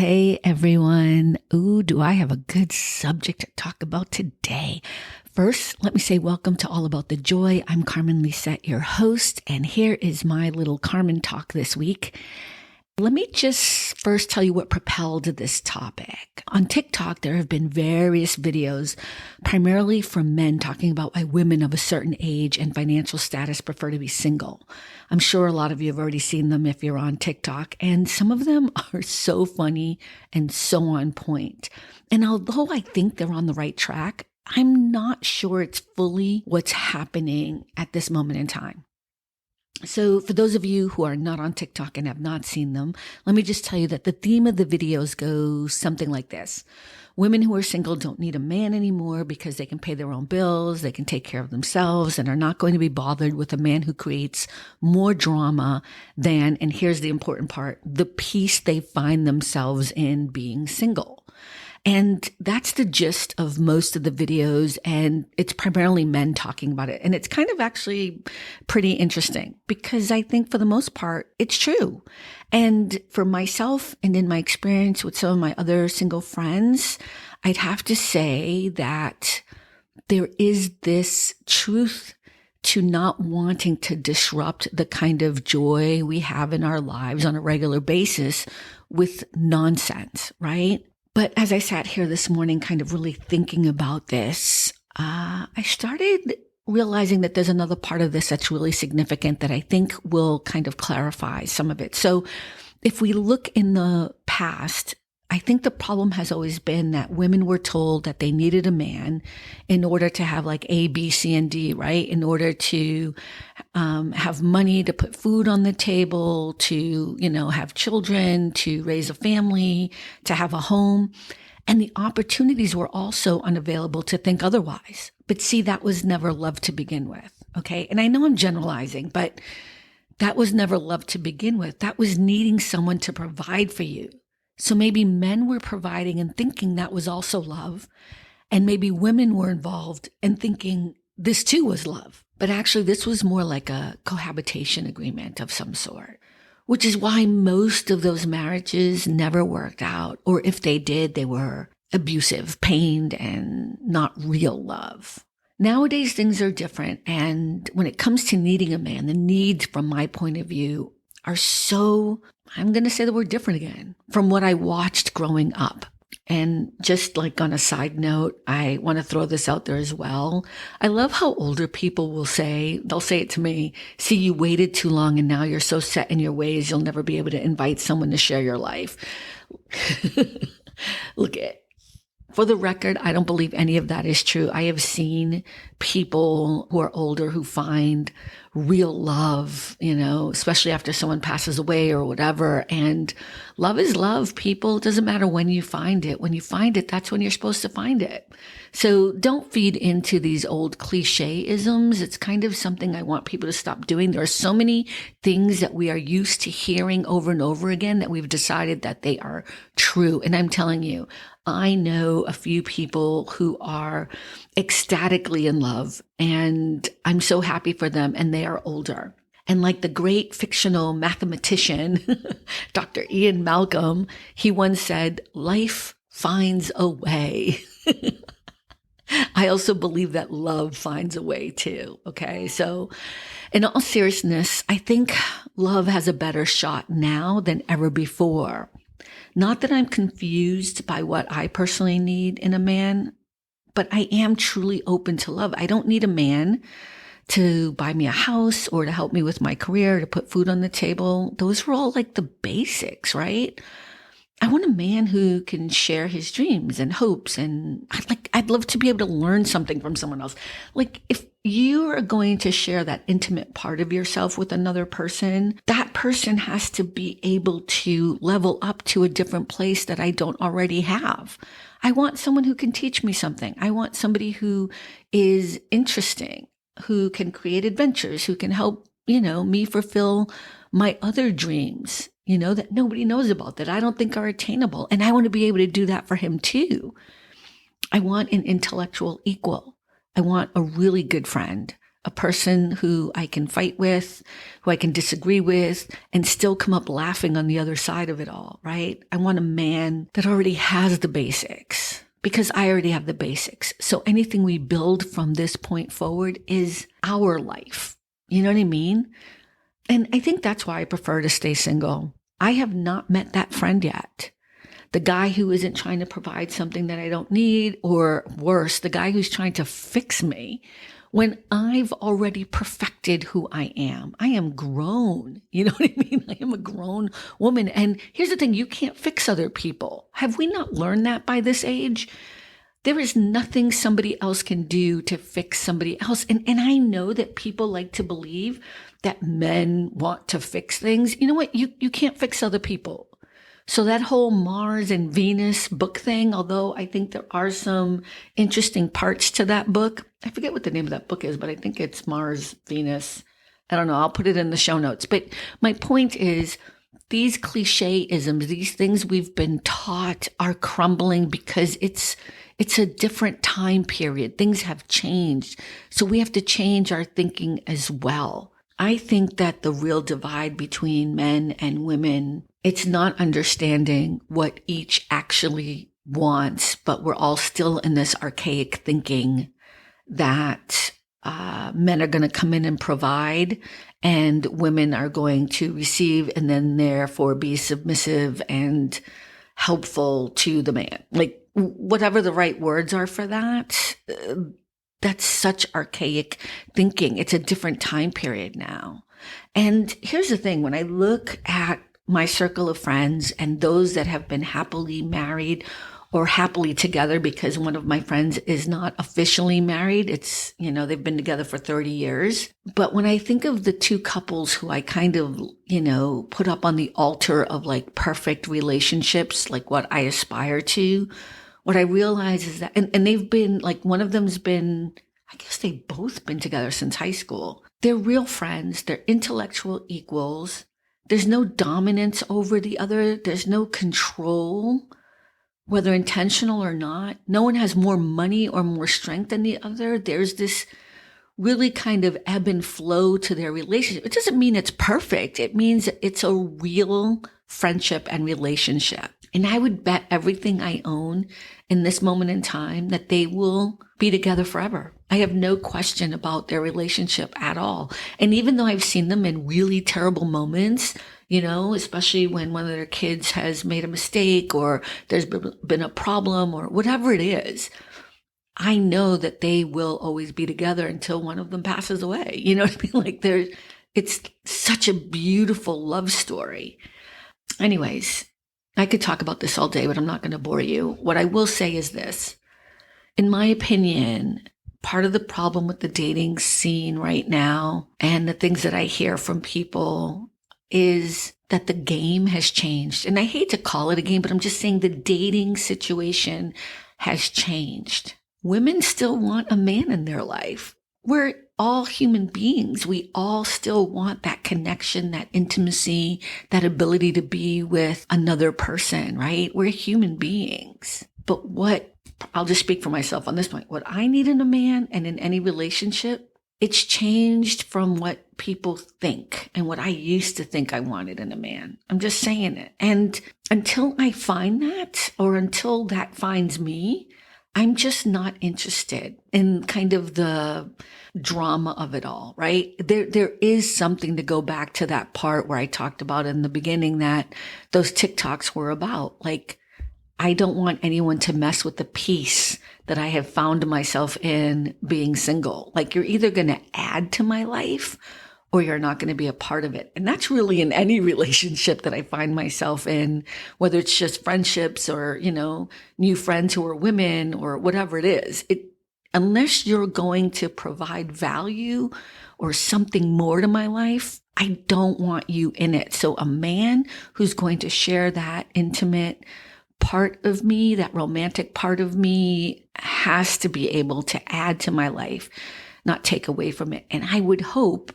Hey everyone. Ooh, do I have a good subject to talk about today? First, let me say welcome to All About the Joy. I'm Carmen Lisette, your host, and here is my little Carmen Talk this week. Let me just first tell you what propelled this topic. On TikTok, there have been various videos, primarily from men, talking about why women of a certain age and financial status prefer to be single. I'm sure a lot of you have already seen them if you're on TikTok, and some of them are so funny and so on point. And although I think they're on the right track, I'm not sure it's fully what's happening at this moment in time. So for those of you who are not on TikTok and have not seen them, let me just tell you that the theme of the videos goes something like this. Women who are single don't need a man anymore because they can pay their own bills, they can take care of themselves, and are not going to be bothered with a man who creates more drama than, and here's the important part, the peace they find themselves in being single. And that's the gist of most of the videos, and it's primarily men talking about it. And it's kind of actually pretty interesting because I think for the most part, it's true. And for myself and in my experience with some of my other single friends, I'd have to say that there is this truth to not wanting to disrupt the kind of joy we have in our lives on a regular basis with nonsense, right? But as I sat here this morning, kind of really thinking about this, I started realizing that there's another part of this that's really significant that I think will kind of clarify some of it. So if we look in the past, I think the problem has always been that women were told that they needed a man in order to have like A, B, C, and D, right? In order to have money to put food on the table, to, have children, to raise a family, to have a home. And the opportunities were also unavailable to think otherwise. But see, that was never love to begin with, okay? And I know I'm generalizing, but that was never love to begin with. That was needing someone to provide for you. So maybe men were providing and thinking that was also love. And maybe women were involved and thinking this too was love. But actually, this was more like a cohabitation agreement of some sort, which is why most of those marriages never worked out. Or if they did, they were abusive, pained, and not real love. Nowadays, things are different. And when it comes to needing a man, the needs from my point of view are so, I'm going to say the word different again, from what I watched growing up. And just like on a side note, I want to throw this out there as well. I love how older people will say, they'll say it to me, see, you waited too long and now you're so set in your ways, you'll never be able to invite someone to share your life. Look at, for the record, I don't believe any of that is true. I have seen people who are older who find real love, especially after someone passes away or whatever. And love is love, people. It doesn't matter when you find it. When you find it, that's when you're supposed to find it. So don't feed into these old cliche-isms. It's kind of something I want people to stop doing. There are so many things that we are used to hearing over and over again that we've decided that they are true. And I'm telling you, I know a few people who are ecstatically in love, and I'm so happy for them, and they are older. And like the great fictional mathematician, Dr. Ian Malcolm, he once said, life finds a way. I also believe that love finds a way too. Okay. So in all seriousness, I think love has a better shot now than ever before. Not that I'm confused by what I personally need in a man, but I am truly open to love. I don't need a man to buy me a house or to help me with my career, to put food on the table. Those were all like the basics, right? I want a man who can share his dreams and hopes, and I'd love to be able to learn something from someone else. Like if you are going to share that intimate part of yourself with another person, that person has to be able to level up to a different place that I don't already have. I want someone who can teach me something. I want somebody who is interesting, who can create adventures, who can help, me fulfill my other dreams, that nobody knows about, that I don't think are attainable. And I want to be able to do that for him too. I want an intellectual equal. I want a really good friend, a person who I can fight with, who I can disagree with, and still come up laughing on the other side of it all, right? I want a man that already has the basics, because I already have the basics. So anything we build from this point forward is our life. You know what I mean? And I think that's why I prefer to stay single. I have not met that friend yet. The guy who isn't trying to provide something that I don't need, or worse, the guy who's trying to fix me when I've already perfected who I am. I am grown. You know what I mean? I am a grown woman. And here's the thing, you can't fix other people. Have we not learned that by this age? There is nothing somebody else can do to fix somebody else. And I know that people like to believe that men want to fix things. You know what? You can't fix other people. So that whole Mars and Venus book thing, although I think there are some interesting parts to that book. I forget what the name of that book is, but I think it's Mars, Venus. I don't know. I'll put it in the show notes. But my point is, these cliche-isms, these things we've been taught are crumbling because it's a different time period. Things have changed. So we have to change our thinking as well. I think that the real divide between men and women, it's not understanding what each actually wants, but we're all still in this archaic thinking that men are going to come in and provide and women are going to receive and then therefore be submissive and helpful to the man. Like, whatever the right words are for that, that's such archaic thinking. It's a different time period now. And here's the thing, when I look at my circle of friends and those that have been happily married or happily together, because one of my friends is not officially married. It's, they've been together for 30 years. But when I think of the two couples who I kind of, put up on the altar of like perfect relationships, like what I aspire to, what I realize is that, and they've been like, one of them's been, I guess they've both been together since high school. They're real friends. They're intellectual equals. There's no dominance over the other. There's no control, whether intentional or not. No one has more money or more strength than the other. There's this really kind of ebb and flow to their relationship. It doesn't mean it's perfect. It means it's a real friendship and relationship. And I would bet everything I own in this moment in time that they will be together forever. I have no question about their relationship at all. And even though I've seen them in really terrible moments, especially when one of their kids has made a mistake or there's been a problem or whatever it is, I know that they will always be together until one of them passes away. You know what I mean? Like it's such a beautiful love story. Anyways, I could talk about this all day, but I'm not going to bore you. What I will say is this. In my opinion, part of the problem with the dating scene right now and the things that I hear from people is that the game has changed. And I hate to call it a game, but I'm just saying the dating situation has changed. Women still want a man in their life. We're all human beings. We all still want that connection, that intimacy, that ability to be with another person, right? We're human beings. But I'll just speak for myself on this point. What I need in a man and in any relationship, it's changed from what people think and what I used to think I wanted in a man. I'm just saying it. And until I find that, or until that finds me, I'm just not interested in kind of the drama of it all, right? There is something to go back to that part where I talked about in the beginning that those TikToks were about. Like, I don't want anyone to mess with the peace that I have found myself in being single. Like, you're either going to add to my life or you're not going to be a part of it. And that's really in any relationship that I find myself in, whether it's just friendships or, new friends who are women or whatever it is. Unless you're going to provide value or something more to my life, I don't want you in it. So a man who's going to share that intimate part of me, that romantic part of me, has to be able to add to my life, not take away from it. And I would hope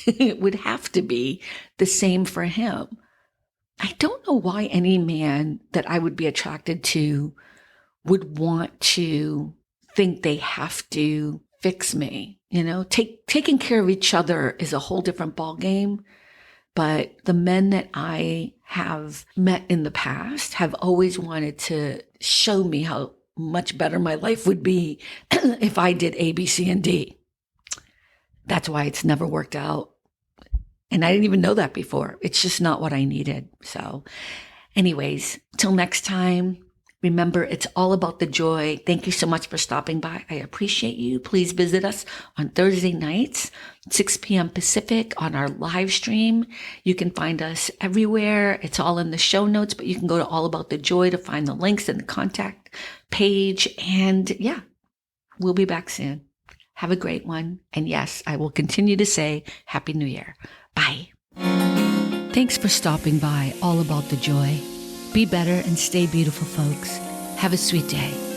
it would have to be the same for him. I don't know why any man that I would be attracted to would want to think they have to fix me. Taking care of each other is a whole different ballgame. But the men that I have met in the past have always wanted to show me how much better my life would be if I did A, B, C, and D. That's why it's never worked out. And I didn't even know that before. It's just not what I needed. So anyways, till next time, remember, it's all about the joy. Thank you so much for stopping by. I appreciate you. Please visit us on Thursday nights, 6 p.m. Pacific on our live stream. You can find us everywhere. It's all in the show notes, but you can go to All About the Joy to find the links and the contact page. And yeah, we'll be back soon. Have a great one. And yes, I will continue to say Happy New Year. Bye. Thanks for stopping by All About the Joy. Be better and stay beautiful, folks. Have a sweet day.